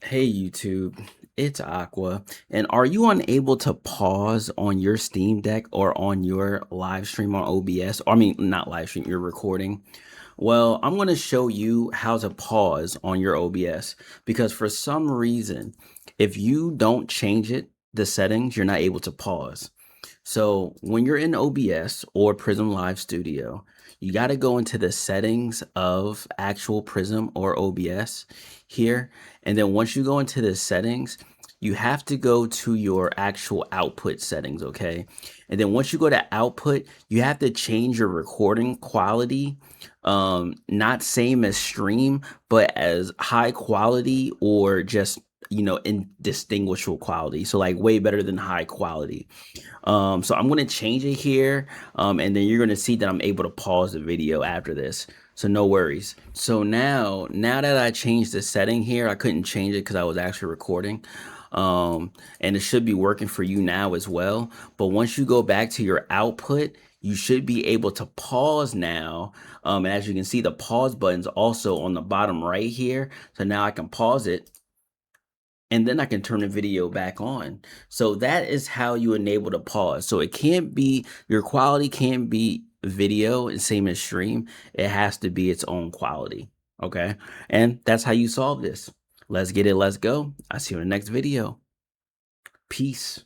Hey YouTube, it's Aqua. And are you unable to pause on your Steam Deck or on your live stream on OBS? Or, I mean, not live stream, you're recording. Well, I'm going to show you how to pause on your OBS because for some reason, if you don't change the settings, you're not able to pause. So when you're in OBS or Prism Live Studio, you got to go into the settings of actual Prism or OBS here. And then once you go into the settings, you have to go to your actual output settings, okay? And then once you go to output, you have to change your recording quality, not same as stream, but as high quality or just, indistinguishable quality. So like way better than high quality. So I'm going to change it here, and then you're going to see that I'm able to pause the video after this. So no worries. So now that I changed the setting here, I couldn't change it because I was actually recording. And it should be working for you now as well. But once you go back to your output, you should be able to pause now. And as you can see, the pause button's also on the bottom right here. So now I can pause it and then I can turn the video back on. So that is how you enable the pause. So it can't be, your quality can't be video and same as stream. It has to be its own quality. Okay. And that's how you solve this. Let's get it. Let's go. I'll see you in the next video. Peace.